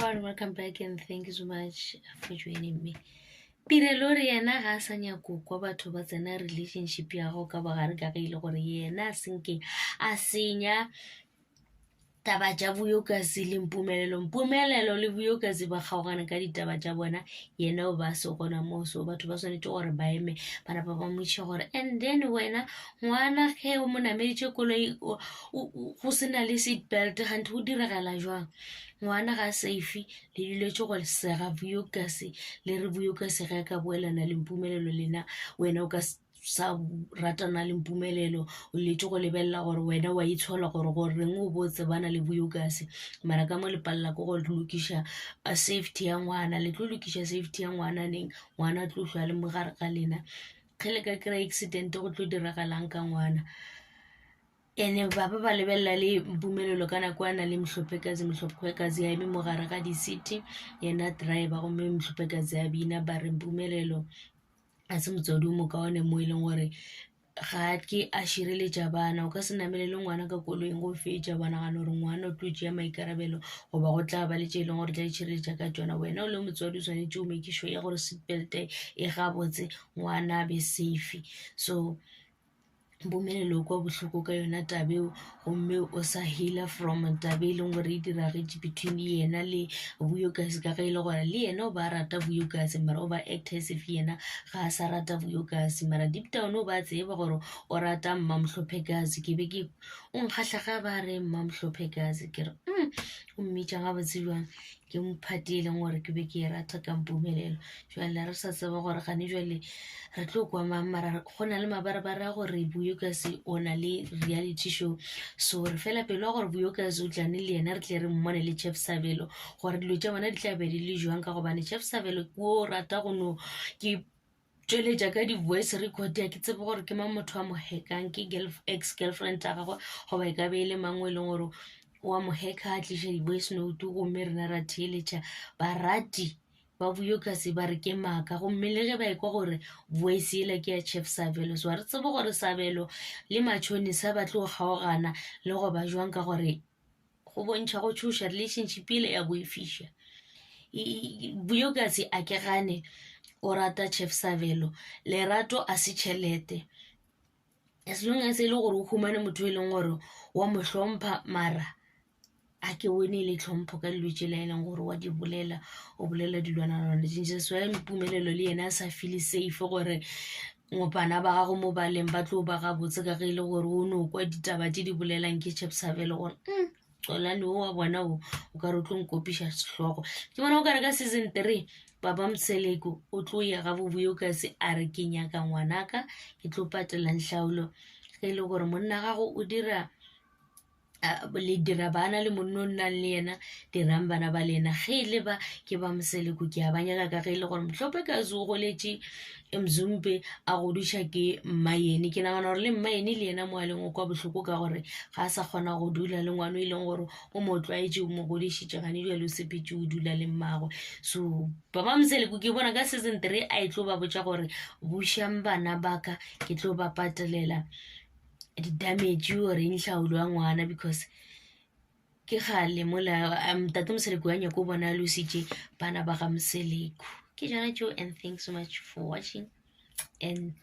everyone, welcome back and thank you so much for joining me. Pirelo re yena ga sanya go kwa batho ba tsena relationship ya go ka bagare ka ile gore yena senke a senya taba ja buyokasi le mpumelelo le buyokasi ba kgaogana ka ditaba ja bona yena o ba se gona mo so batho ba swanetse gore ba eme bana ba ba motse gore and then wena ngwana ge o monameditse koloi go sena le seat belt gante go diragala jwang ngwana ga safe le diletse go sega buyokasi le re buyokasi ga ka boelana le mpumelelo lena wena o ka sa ratana le mpumelelo o letse go lebella gore wena wa itshola gore reng o botse bana le buyokasi mara ka mo le palla go go lokisha a safety ya ngwana le tlo lokisha safety ya ngwana neng ngwana tlo hlwa le mogare ka lena khele ka kra accident go tlo diragalang ka ngwana ene baba ba lebella le mpumelelo kana kwana le mhlopekazi ya eme mogare ga di city yena driver go me mhlopekazi ya bina ba re mpumelelo a se motswadi mo ka one mo ileng gore ga ke a shireletša bana o ka se namele le ngwana ka koloing go fetša bana gana gore ngwana o tlo tšea maikarabelo goba go tla ba le tše e leng gore tla itšhireletša ka tsona wena o le motswadi o tshwanetse o make sure ya gore seatbelt e gabotse ngwana a be safe so mpumelelo kwa bohloko ka yona tabeo gomme o sa heala from tabe leng gore e diragetse between yena le buyokasi ka ga ile gore le yena o ba rata buyokasi mara o ba act as if yena ga a sa rata buyokasi mara deep down o ba tseba gore o rata mmamhlophekazi ke be ke o nkgatlha ga ba re mmamhlophekazi ke re o mmitša ga botse jwang ke mphatile gore ke be ke rata ka mpumelelo jwale re sa tseba gore gane jwale re tlo kwa mara go na le mabarabara gore buyokasi o na le reality show so re fela pelo gore buyokasi o tlane le yena re tle re mmone le Chef Savelo gore dilo tša bona di tla be di le jwang ka gobane Chef Savelo o rata go no ke tšweletša ka di-voice record ya ke tsebe gore ke mang motho wa mo hekang ke ex girlfriend ya gagwe goba e ka be e le mangwe e leng gore wa mo heka a tliša di-voice note gomme rena ra theeletša barati ba buyokasi ba re ke maaka gomme le ge ba ekwa gore voice ele ke ya Chef Savelo so re tsebe gore Savelo le matšhoni sa ba tlo kgaogana le go ba jwang ka gore go bontšha go tšhoša relationship ile ya boifiša buyokasi a ke gane o rata Chef Savelo lerato a se tšhelete as long as e le gore o humane motho e leng gore wa mo hlompha mara a ke wene le tlhompho ka dilo tšela e leng gore wa di bolela o bolela dilwanalwana tšintši swa mpumelelo le yena a sa feel safe gore ngopana ba gago mo baleng ba tlo ba ga botse ka ge ile gore o no kwa ditaba tše di bolelang ke Chef Savelo gore tsolane o wa bona o ka re o tlo nkopiša sehlogo ke bona o kare ka season 3 baba Mtseleko o tlo ya ga bobuyokasi a re ke nyaka ngwanaka ke tlo patela ntlaulo ge ile gore monna gago o dira le dira bana le monna o nnang le yena dirang bana ba lena ge le ba ke ba Mseleko ke a banyaka ka ge ile gore Mhlopekazi o goletše Mzumbe a godiša ke mmayene ke nagana gore le mmayene le yena mo a leng o kwa bohloko ka gore ga a sa kgona go dula le ngwana e leng gore o mo tlwaetše o mo godišitše gane jwa le o sepetse o dula le mmagwe so baba Mseleko ke bona ka season 3 a e tlo ba botša gore bušang bana baka ke tlo ba patelela di-damage gore ntlaulo wa ngwana because ke gale mola tate Mseleko ya nyako o bona a lositše bana ba ga Mseleko ke jona tšeo and thanks so much for watching and